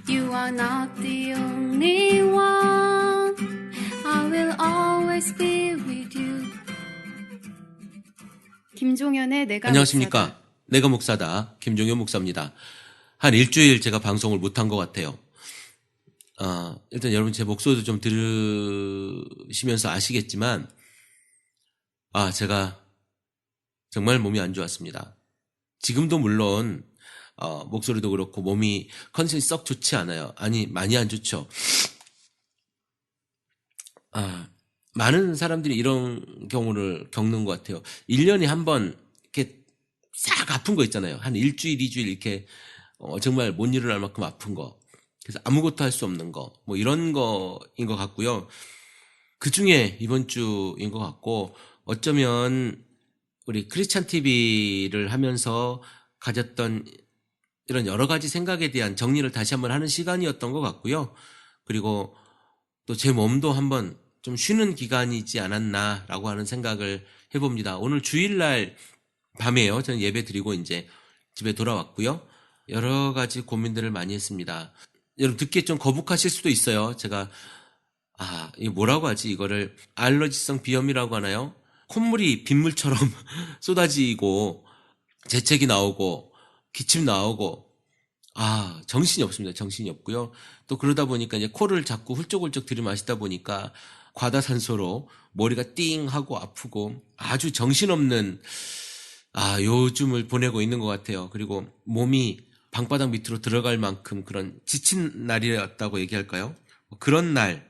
You are not the only one. I will always be with you. 김종현의 내가 안녕하십니까. 목사다. 내가 목사다. 김종현 목사입니다. 한 일주일 제가 방송을 못한 것 같아요. 일단 여러분 제 목소리도 좀 들으시면서 아시겠지만, 제가 정말 몸이 안 좋았습니다. 지금도 물론, 목소리도 그렇고 몸이 컨디션이 썩 좋지 않아요. 아니, 많이 안 좋죠. 많은 사람들이 이런 경우를 겪는 것 같아요. 1년에 한 번 이렇게 싹 아픈 거 있잖아요. 한 일주일, 2주일 이렇게 정말 못 일어날 만큼 아픈 거. 그래서 아무것도 할 수 없는 거. 뭐 이런 거인 것 같고요. 그 중에 이번 주인 것 같고, 어쩌면 우리 크리스찬 TV를 하면서 가졌던 이런 여러 가지 생각에 대한 정리를 다시 한번 하는 시간이었던 것 같고요. 그리고 또 제 몸도 한번 좀 쉬는 기간이지 않았나라고 하는 생각을 해봅니다. 오늘 주일날 밤에요. 저는 예배 드리고 이제 집에 돌아왔고요. 여러 가지 고민들을 많이 했습니다. 여러분 듣기에 좀 거북하실 수도 있어요. 제가 이게 뭐라고 하지? 이거를 알러지성 비염이라고 하나요? 콧물이 빗물처럼 쏟아지고 재채기 나오고 기침 나오고 정신이 없습니다. 정신이 없고요. 또 그러다 보니까 이제 코를 자꾸 훌쩍훌쩍 들이마시다 보니까 과다산소로 머리가 띵 하고 아프고 아주 정신없는 요즘을 보내고 있는 것 같아요. 그리고 몸이 방바닥 밑으로 들어갈 만큼 그런 지친 날이었다고 얘기할까요? 그런 날.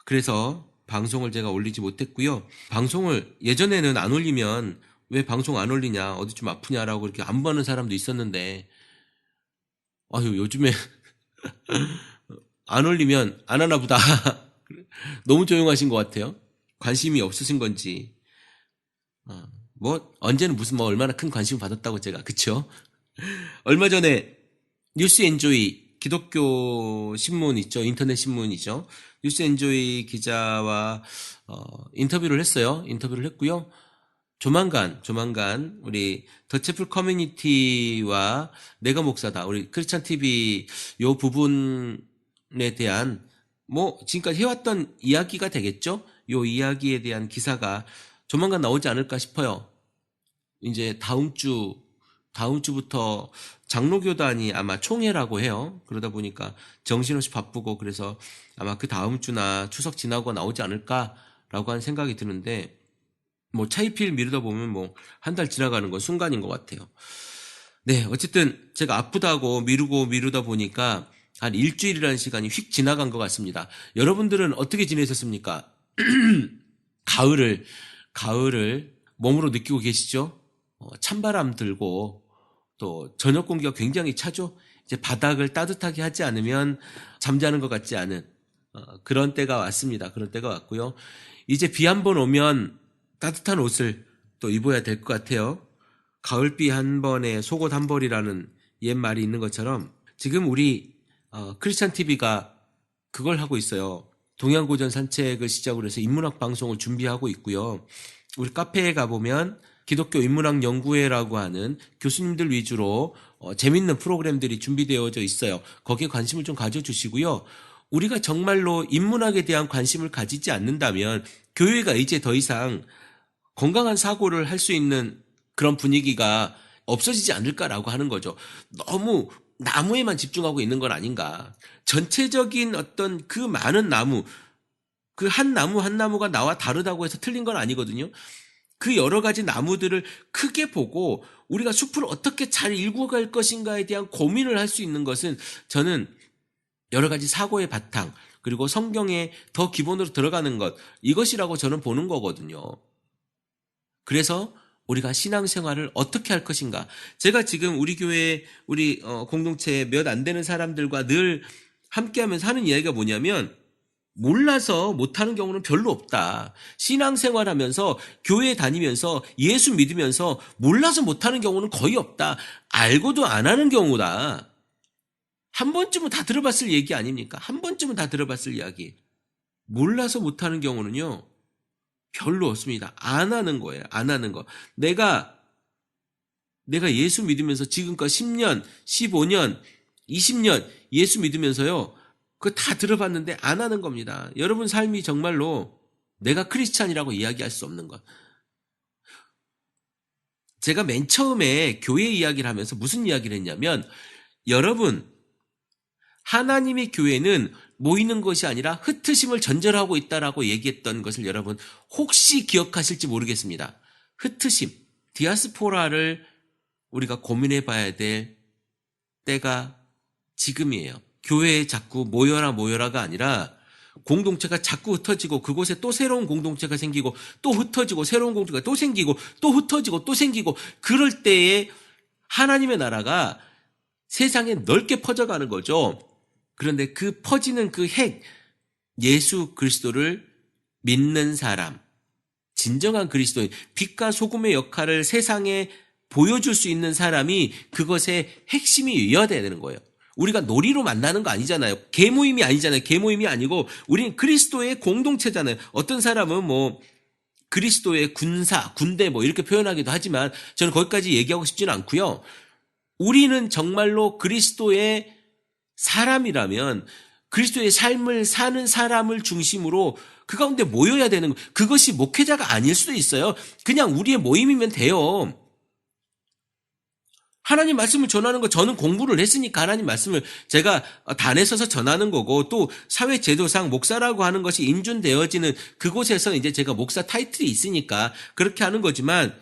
그래서 방송을 제가 올리지 못했고요. 방송을 예전에는 안 올리면 왜 방송 안 올리냐, 어디 좀 아프냐라고 이렇게 안보하는 사람도 있었는데, 요즘에 안 올리면 안 하나 보다. 너무 조용하신 것 같아요. 관심이 없으신 건지. 언제는 무슨 얼마나 큰 관심을 받았다고 제가, 그쵸? 얼마 전에 뉴스 엔조이 기독교 신문 있죠. 인터넷 신문이죠. 뉴스 엔조이 기자와 인터뷰를 했어요. 인터뷰를 했고요. 조만간 우리 더채플 커뮤니티와 내가 목사다, 우리 크리스찬 TV 요 부분에 대한 지금까지 해왔던 이야기가 되겠죠? 요 이야기에 대한 기사가 조만간 나오지 않을까 싶어요. 이제 다음 주부터 장로교단이 아마 총회라고 해요. 그러다 보니까 정신없이 바쁘고, 그래서 아마 그 다음 주나 추석 지나고 나오지 않을까라고 하는 생각이 드는데, 차일피일 미루다 보면 한 달 지나가는 건 순간인 것 같아요. 네, 어쨌든 제가 아프다고 미루다 보니까 한 일주일이라는 시간이 휙 지나간 것 같습니다. 여러분들은 어떻게 지내셨습니까? 가을을 몸으로 느끼고 계시죠? 찬바람 들고 또 저녁 공기가 굉장히 차죠? 이제 바닥을 따뜻하게 하지 않으면 잠자는 것 같지 않은 그런 때가 왔습니다. 그런 때가 왔고요. 이제 비 한 번 오면 따뜻한 옷을 또 입어야 될 것 같아요. 가을비 한 번에 속옷 한 벌이라는 옛말이 있는 것처럼 지금 우리 크리스찬 TV가 그걸 하고 있어요. 동양고전 산책을 시작으로 해서 인문학 방송을 준비하고 있고요. 우리 카페에 가보면 기독교 인문학 연구회라고 하는 교수님들 위주로 재밌는 프로그램들이 준비되어져 있어요. 거기에 관심을 좀 가져주시고요. 우리가 정말로 인문학에 대한 관심을 가지지 않는다면 교회가 이제 더 이상 건강한 사고를 할 수 있는 그런 분위기가 없어지지 않을까라고 하는 거죠. 너무 나무에만 집중하고 있는 건 아닌가. 전체적인 어떤 그 많은 나무, 그 한 나무 한 나무가 나와 다르다고 해서 틀린 건 아니거든요. 그 여러 가지 나무들을 크게 보고 우리가 숲을 어떻게 잘 일구어갈 것인가에 대한 고민을 할 수 있는 것은 저는 여러 가지 사고의 바탕, 그리고 성경에 더 기본으로 들어가는 것, 이것이라고 저는 보는 거거든요. 그래서 우리가 신앙생활을 어떻게 할 것인가. 제가 지금 우리 교회, 우리 공동체 몇 안 되는 사람들과 늘 함께하면서 하는 이야기가 뭐냐면, 몰라서 못하는 경우는 별로 없다. 신앙생활하면서 교회 다니면서 예수 믿으면서 몰라서 못하는 경우는 거의 없다. 알고도 안 하는 경우다. 한 번쯤은 다 들어봤을 얘기 아닙니까? 한 번쯤은 다 들어봤을 이야기. 몰라서 못하는 경우는요, 별로 없습니다. 안 하는 거예요. 안 하는 거. 내가 예수 믿으면서 지금껏 10년, 15년 20년 예수 믿으면서요. 그거 다 들어봤는데 안 하는 겁니다. 여러분 삶이 정말로 내가 크리스찬이라고 이야기할 수 없는 것. 제가 맨 처음에 교회 이야기를 하면서 무슨 이야기를 했냐면 여러분 하나님의 교회는 모이는 것이 아니라 흩으심을 전제하고 있다라고 얘기했던 것을 여러분 혹시 기억하실지 모르겠습니다. 흩으심, 디아스포라를 우리가 고민해 봐야 될 때가 지금이에요. 교회에 자꾸 모여라가 아니라 공동체가 자꾸 흩어지고 그곳에 또 새로운 공동체가 생기고 또 흩어지고 새로운 공동체가 또 생기고 또 흩어지고 또 생기고 그럴 때에 하나님의 나라가 세상에 넓게 퍼져가는 거죠. 그런데 그 퍼지는 그 핵, 예수 그리스도를 믿는 사람, 진정한 그리스도인, 빛과 소금의 역할을 세상에 보여줄 수 있는 사람이 그것의 핵심이어야 되는 거예요. 우리가 놀이로 만나는 거 아니잖아요. 개모임이 아니잖아요. 개모임이 아니고 우리는 그리스도의 공동체잖아요. 어떤 사람은 뭐 그리스도의 군사, 군대 뭐 이렇게 표현하기도 하지만 저는 거기까지 얘기하고 싶지는 않고요. 우리는 정말로 그리스도의 사람이라면 그리스도의 삶을 사는 사람을 중심으로 그 가운데 모여야 되는 거. 그것이 목회자가 아닐 수도 있어요. 그냥 우리의 모임이면 돼요. 하나님 말씀을 전하는 거 저는 공부를 했으니까 하나님 말씀을 제가 단에 서서 전하는 거고 또 사회 제도상 목사라고 하는 것이 인준되어지는 그곳에서 이제 제가 목사 타이틀이 있으니까 그렇게 하는 거지만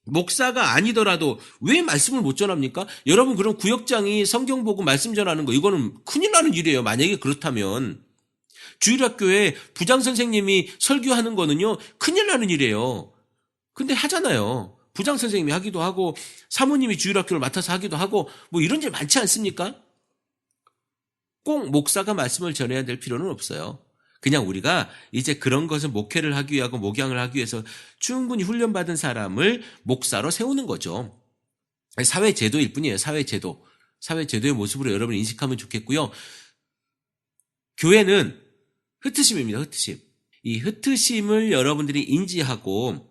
목사가 아니더라도 왜 말씀을 못 전합니까? 여러분 그럼 구역장이 성경 보고 말씀 전하는 거 이거는 큰일 나는 일이에요. 만약에 그렇다면 주일학교에 부장 선생님이 설교하는 거는요 큰일 나는 일이에요. 근데 하잖아요. 부장 선생님이 하기도 하고 사모님이 주일학교를 맡아서 하기도 하고 뭐 이런 일 많지 않습니까? 꼭 목사가 말씀을 전해야 될 필요는 없어요. 그냥 우리가 이제 그런 것을 목회를 하기 위하고 목양을 하기 위해서 충분히 훈련받은 사람을 목사로 세우는 거죠. 사회 제도일 뿐이에요. 사회 제도. 사회 제도의 모습으로 여러분 인식하면 좋겠고요. 교회는 흩으심입니다. 흩으심. 이 흩으심을 여러분들이 인지하고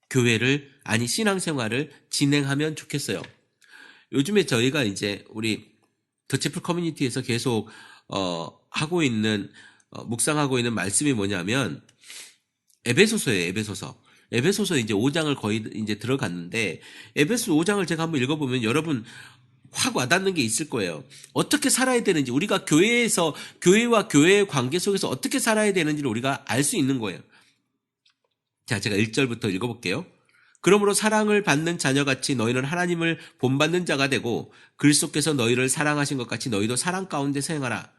교회를 아니 신앙생활을 진행하면 좋겠어요. 요즘에 저희가 이제 우리 더체플 커뮤니티에서 계속 하고 있는 묵상하고 있는 말씀이 뭐냐면 에베소서예요. 에베소서. 에베소서 이제 5장을 거의 이제 들어갔는데 에베소 5장을 제가 한번 읽어보면 여러분 확 와닿는 게 있을 거예요. 어떻게 살아야 되는지 우리가 교회에서 교회와 교회의 관계 속에서 어떻게 살아야 되는지를 우리가 알 수 있는 거예요. 자, 제가 1절부터 읽어볼게요. 그러므로 사랑을 받는 자녀같이 너희는 하나님을 본받는 자가 되고 그리스도께서 너희를 사랑하신 것 같이 너희도 사랑 가운데서 행하라.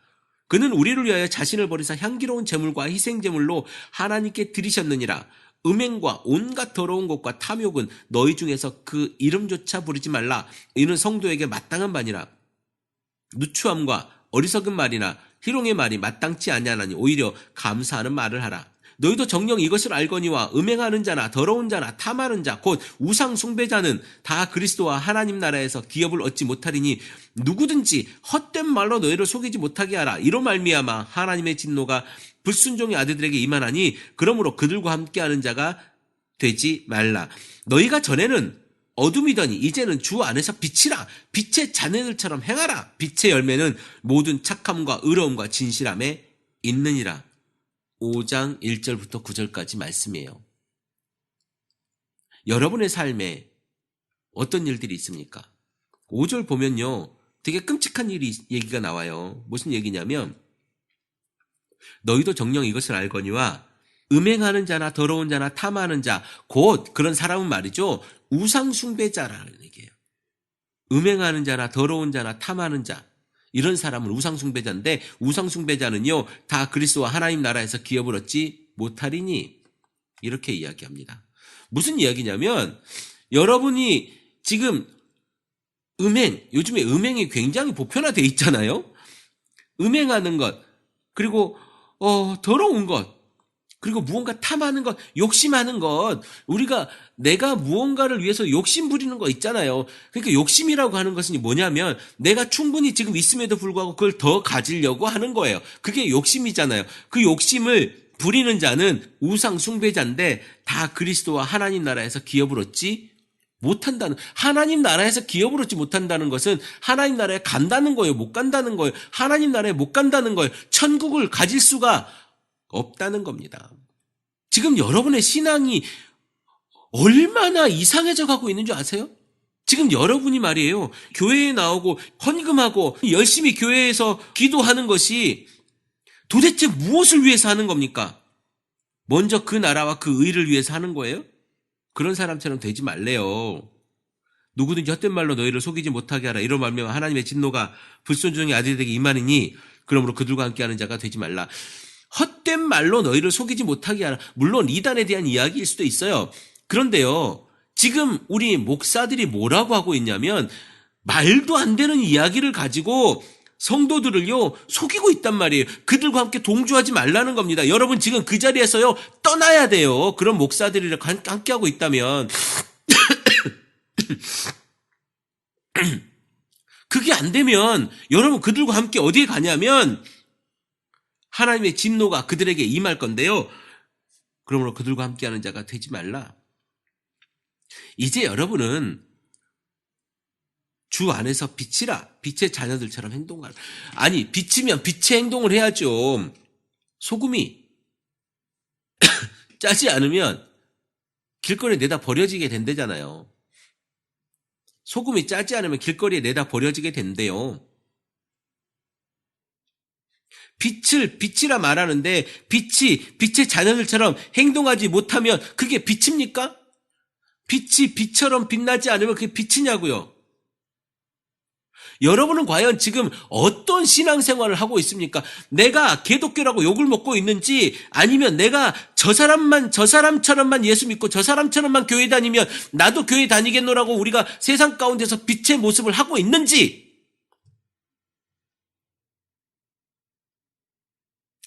그는 우리를 위하여 자신을 버리사 향기로운 제물과 희생제물로 하나님께 드리셨느니라. 음행과 온갖 더러운 것과 탐욕은 너희 중에서 그 이름조차 부르지 말라. 이는 성도에게 마땅한 바니라. 누추함과 어리석은 말이나 희롱의 말이 마땅치 아니하나니 오히려 감사하는 말을 하라. 너희도 정녕 이것을 알거니와 음행하는 자나 더러운 자나 탐하는 자 곧 우상 숭배자는 다 그리스도와 하나님 나라에서 기업을 얻지 못하리니 누구든지 헛된 말로 너희를 속이지 못하게 하라. 이로 말미암아 하나님의 진노가 불순종의 아들들에게 임하나니 그러므로 그들과 함께하는 자가 되지 말라. 너희가 전에는 어둠이더니 이제는 주 안에서 빛이라. 빛의 자녀들처럼 행하라. 빛의 열매는 모든 착함과 의로움과 진실함에 있느니라. 5장 1절부터 9절까지 말씀이에요. 여러분의 삶에 어떤 일들이 있습니까? 5절 보면요. 되게 끔찍한 얘기가 나와요. 무슨 얘기냐면 너희도 정녕 이것을 알거니와 음행하는 자나 더러운 자나 탐하는 자 곧 그런 사람은 말이죠. 우상 숭배자라는 얘기예요. 음행하는 자나 더러운 자나 탐하는 자 이런 사람은 우상 숭배자인데 우상 숭배자는요. 다 그리스도와 하나님 나라에서 기업을 얻지 못하리니 이렇게 이야기합니다. 무슨 이야기냐면 여러분이 지금 요즘에 음행이 굉장히 보편화되어 있잖아요. 음행하는 것 그리고 더러운 것 그리고 무언가 탐하는 것, 욕심하는 것, 내가 무언가를 위해서 욕심 부리는 거 있잖아요. 그러니까 욕심이라고 하는 것은 뭐냐면 내가 충분히 지금 있음에도 불구하고 그걸 더 가지려고 하는 거예요. 그게 욕심이잖아요. 그 욕심을 부리는 자는 우상 숭배자인데 다 그리스도와 하나님 나라에서 기업을 얻지 못한다는, 하나님 나라에서 기업을 얻지 못한다는 것은 하나님 나라에 간다는 거예요? 못 간다는 거예요? 하나님 나라에 못 간다는 거예요? 천국을 가질 수가 없다는 겁니다. 지금 여러분의 신앙이 얼마나 이상해져 가고 있는 줄 아세요? 지금 여러분이 말이에요. 교회에 나오고 헌금하고 열심히 교회에서 기도하는 것이 도대체 무엇을 위해서 하는 겁니까? 먼저 그 나라와 그 의를 위해서 하는 거예요? 그런 사람처럼 되지 말래요. 누구든지 헛된 말로 너희를 속이지 못하게 하라. 이런 말면 하나님의 진노가 불순종의 아들에게 임하느니 그러므로 그들과 함께하는 자가 되지 말라. 헛된 말로 너희를 속이지 못하게 하라. 물론 이단에 대한 이야기일 수도 있어요. 그런데요, 지금 우리 목사들이 뭐라고 하고 있냐면 말도 안 되는 이야기를 가지고 성도들을요 속이고 있단 말이에요. 그들과 함께 동조하지 말라는 겁니다. 여러분 지금 그 자리에서요 떠나야 돼요. 그런 목사들이랑 함께 하고 있다면 그게 안 되면 여러분 그들과 함께 어디에 가냐면 하나님의 진노가 그들에게 임할 건데요. 그러므로 그들과 함께하는 자가 되지 말라. 이제 여러분은 주 안에서 빛이라. 빛의 자녀들처럼 행동하라. 아니, 빛이면 빛의 행동을 해야죠. 소금이 짜지 않으면 길거리에 내다 버려지게 된대잖아요. 소금이 짜지 않으면 길거리에 내다 버려지게 된대요. 빛을 빛이라 말하는데 빛이 빛의 자녀들처럼 행동하지 못하면 그게 빛입니까? 빛이 빛처럼 빛나지 않으면 그게 빛이냐고요. 여러분은 과연 지금 어떤 신앙생활을 하고 있습니까? 내가 기독교라고 욕을 먹고 있는지 아니면 내가 저 사람처럼만 예수 믿고 저 사람처럼만 교회 다니면 나도 교회 다니겠노라고 우리가 세상 가운데서 빛의 모습을 하고 있는지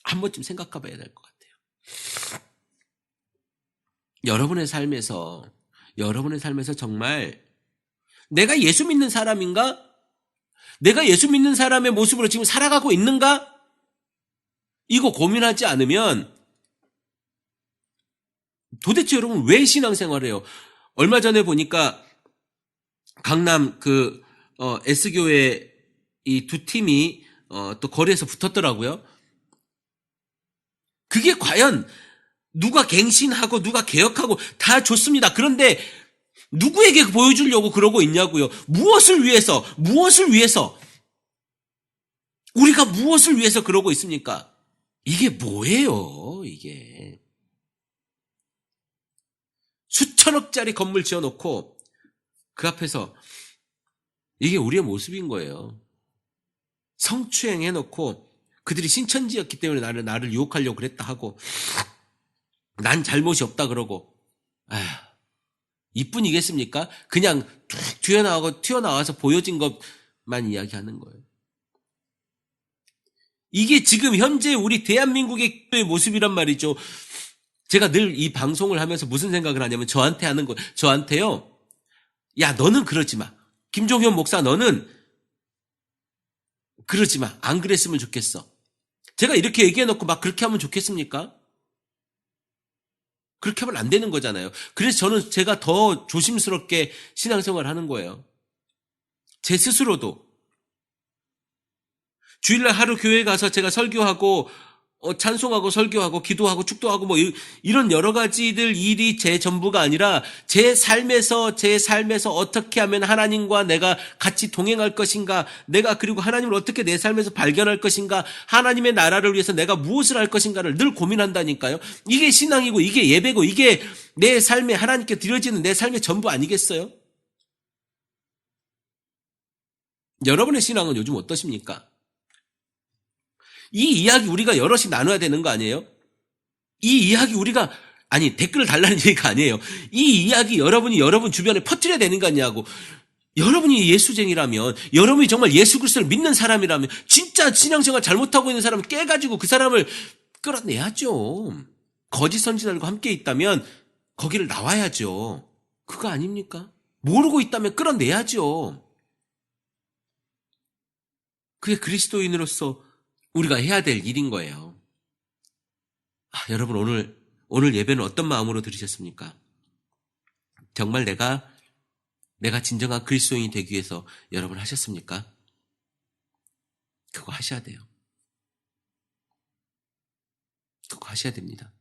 한 번쯤 생각해 봐야 될 것 같아요. 여러분의 삶에서 정말 내가 예수 믿는 사람인가? 내가 예수 믿는 사람의 모습으로 지금 살아가고 있는가? 이거 고민하지 않으면 도대체 여러분 왜 신앙생활을 해요? 얼마 전에 보니까 강남 S교회 이 두 팀이 또 거리에서 붙었더라고요. 그게 과연 누가 갱신하고 누가 개혁하고 다 좋습니다. 그런데 누구에게 보여주려고 그러고 있냐고요. 무엇을 위해서? 우리가 무엇을 위해서 그러고 있습니까? 이게 뭐예요, 이게. 수천억짜리 건물 지어놓고 그 앞에서 이게 우리의 모습인 거예요. 성추행 해놓고 그들이 신천지였기 때문에 나를 유혹하려고 그랬다 하고 난 잘못이 없다 그러고 아휴. 이뿐이겠습니까? 그냥 툭 튀어나와서 보여진 것만 이야기하는 거예요. 이게 지금 현재 우리 대한민국의 모습이란 말이죠. 제가 늘 이 방송을 하면서 무슨 생각을 하냐면 저한테 하는 거, 저한테요. 야, 너는 그러지 마. 김종현 목사, 너는 그러지 마. 안 그랬으면 좋겠어. 제가 이렇게 얘기해놓고 막 그렇게 하면 좋겠습니까? 그렇게 하면 안 되는 거잖아요. 그래서 저는 제가 더 조심스럽게 신앙생활을 하는 거예요. 제 스스로도. 주일날 하루 교회 가서 제가 설교하고 찬송하고 설교하고 기도하고 축도하고 뭐 이런 여러 가지들 일이 제 전부가 아니라 제 삶에서 어떻게 하면 하나님과 내가 같이 동행할 것인가, 내가 그리고 하나님을 어떻게 내 삶에서 발견할 것인가, 하나님의 나라를 위해서 내가 무엇을 할 것인가를 늘 고민한다니까요. 이게 신앙이고 이게 예배고 이게 내 삶에 하나님께 드려지는 내 삶의 전부 아니겠어요? 여러분의 신앙은 요즘 어떠십니까? 이 이야기 우리가 여럿이 나눠야 되는 거 아니에요? 이 이야기 우리가 댓글을 달라는 얘기가 아니에요. 이 이야기 여러분이 여러분 주변에 퍼뜨려야 되는 거 아니냐고. 여러분이 예수쟁이라면, 여러분이 정말 예수 그리스도를 믿는 사람이라면, 진짜 신앙생활 잘못하고 있는 사람을 깨가지고 그 사람을 끌어내야죠. 거짓 선지자들과 함께 있다면 거기를 나와야죠. 그거 아닙니까? 모르고 있다면 끌어내야죠. 그게 그리스도인으로서 우리가 해야 될 일인 거예요. 여러분 오늘 예배는 어떤 마음으로 들으셨습니까? 정말 내가 내가 진정한 그리스도인이 되기 위해서 여러분 하셨습니까? 그거 하셔야 돼요. 그거 하셔야 됩니다.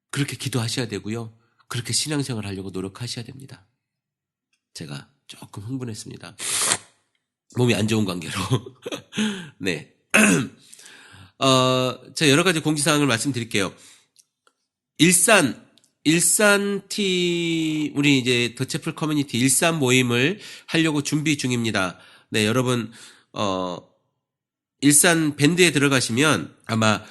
그렇게 기도하셔야 되고요. 그렇게 신앙생활 하려고 노력하셔야 됩니다. 제가 조금 흥분했습니다. 몸이 안 좋은 관계로. 네. 제가 여러 가지 공지사항을 말씀드릴게요. 우리 이제 더 채플 커뮤니티 일산 모임을 하려고 준비 중입니다. 네, 여러분, 일산 밴드에 들어가시면 아마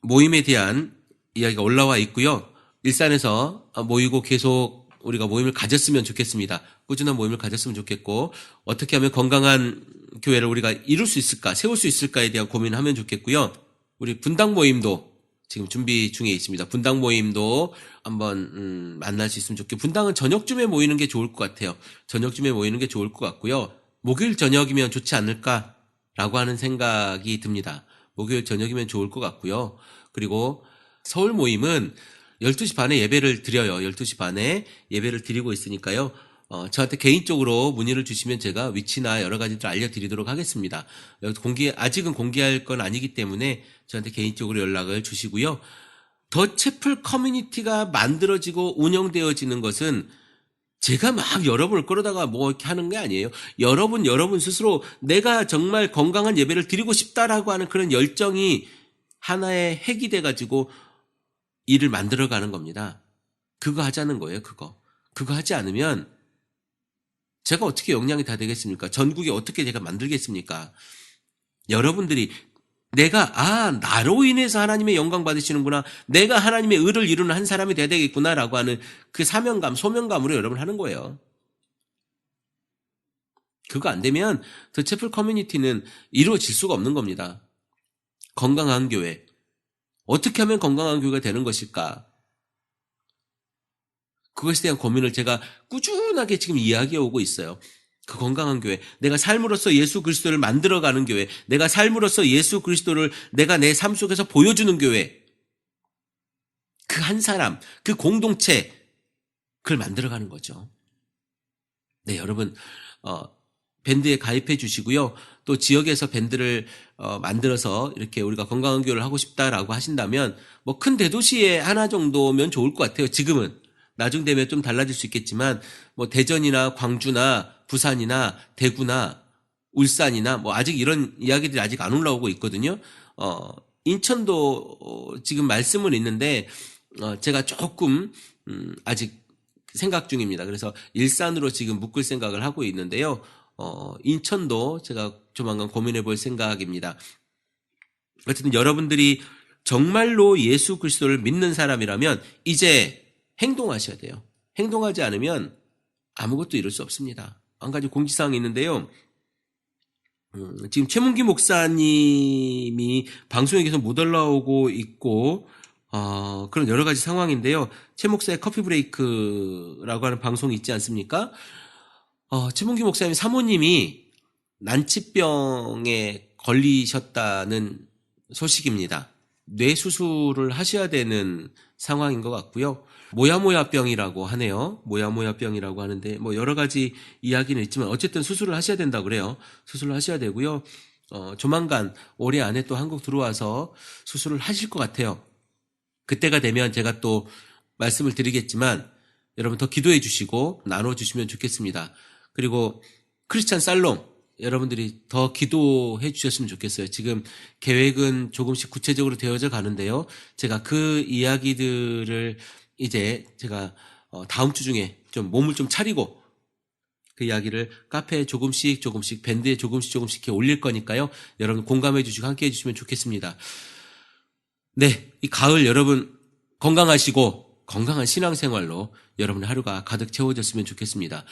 모임에 대한 이야기가 올라와 있고요. 일산에서 모이고 계속 우리가 모임을 가졌으면 좋겠습니다. 꾸준한 모임을 가졌으면 좋겠고, 어떻게 하면 건강한 교회를 우리가 이룰 수 있을까, 세울 수 있을까에 대한 고민을 하면 좋겠고요. 우리 분당 모임도 지금 준비 중에 있습니다. 분당 모임도 한번 만날 수 있으면 좋겠고, 분당은 저녁쯤에 모이는 게 좋을 것 같아요. 저녁쯤에 모이는 게 좋을 것 같고요. 목요일 저녁이면 좋지 않을까라고 하는 생각이 듭니다. 목요일 저녁이면 좋을 것 같고요. 그리고 서울 모임은 12시 반에 예배를 드려요. 12시 반에 예배를 드리고 있으니까요. 저한테 개인적으로 문의를 주시면 제가 위치나 여러 가지들 알려드리도록 하겠습니다. 아직은 공개할 건 아니기 때문에 저한테 개인적으로 연락을 주시고요. 더 채플 커뮤니티가 만들어지고 운영되어지는 것은 제가 막 여러분을 끌어다가 뭐 이렇게 하는 게 아니에요. 여러분 스스로 내가 정말 건강한 예배를 드리고 싶다라고 하는 그런 열정이 하나의 핵이 돼가지고 일을 만들어가는 겁니다. 그거 하자는 거예요, 그거. 그거 하지 않으면 제가 어떻게 역량이 다 되겠습니까? 전국에 어떻게 제가 만들겠습니까? 여러분들이 나로 인해서 하나님의 영광 받으시는구나. 내가 하나님의 의를 이루는 한 사람이 돼야 되겠구나라고 하는 그 사명감, 소명감으로 여러분 하는 거예요. 그거 안 되면 더 채플 커뮤니티는 이루어질 수가 없는 겁니다. 건강한 교회. 어떻게 하면 건강한 교회가 되는 것일까? 그것에 대한 고민을 제가 꾸준하게 지금 이야기해 오고 있어요. 그 건강한 교회, 내가 삶으로써 예수 그리스도를 만들어가는 교회, 내가 삶으로써 예수 그리스도를 내가 내 삶 속에서 보여주는 교회, 그 한 사람, 그 공동체, 그걸 만들어가는 거죠. 네, 여러분, 밴드에 가입해 주시고요. 또 지역에서 밴드를 만들어서 이렇게 우리가 건강한 교회를 하고 싶다라고 하신다면 뭐 큰 대도시에 하나 정도면 좋을 것 같아요. 지금은. 나중 되면 좀 달라질 수 있겠지만 뭐 대전이나 광주나 부산이나 대구나 울산이나 뭐 아직 이런 이야기들이 아직 안 올라오고 있거든요. 인천도 지금 말씀은 있는데 제가 조금 아직 생각 중입니다. 그래서 일산으로 지금 묶을 생각을 하고 있는데요. 인천도 제가 조만간 고민해 볼 생각입니다. 어쨌든 여러분들이 정말로 예수 그리스도를 믿는 사람이라면 이제 행동하셔야 돼요. 행동하지 않으면 아무것도 이룰 수 없습니다. 한 가지 공지사항이 있는데요. 지금 최문기 목사님이 방송에 계속 못 올라오고 있고 그런 여러 가지 상황인데요. 최 목사의 커피 브레이크라고 하는 방송이 있지 않습니까? 최문기 목사님 사모님이 난치병에 걸리셨다는 소식입니다. 뇌 수술을 하셔야 되는 상황인 것 같고요. 모야모야병이라고 하네요. 모야모야병이라고 하는데 뭐 여러 가지 이야기는 있지만 어쨌든 수술을 하셔야 된다고 그래요. 수술을 하셔야 되고요. 조만간 올해 안에 또 한국 들어와서 수술을 하실 것 같아요. 그때가 되면 제가 또 말씀을 드리겠지만 여러분 더 기도해 주시고 나눠주시면 좋겠습니다. 그리고 크리스찬 살롱 여러분들이 더 기도해 주셨으면 좋겠어요. 지금 계획은 조금씩 구체적으로 되어져 가는데요. 제가 그 이야기들을 이제 제가 다음 주 중에 좀 몸을 좀 차리고 그 이야기를 카페에 조금씩 밴드에 조금씩 이렇게 올릴 거니까요. 여러분 공감해 주시고 함께 해 주시면 좋겠습니다. 네, 이 가을 여러분 건강하시고 건강한 신앙생활로 여러분의 하루가 가득 채워졌으면 좋겠습니다.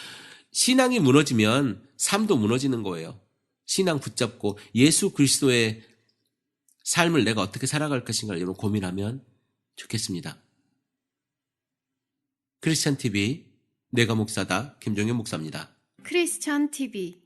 신앙이 무너지면 삶도 무너지는 거예요. 신앙 붙잡고 예수 그리스도의 삶을 내가 어떻게 살아갈 것인가를 여러분 고민하면 좋겠습니다. 크리스찬 TV 내가 목사다 김종현 목사입니다. 크리스찬 TV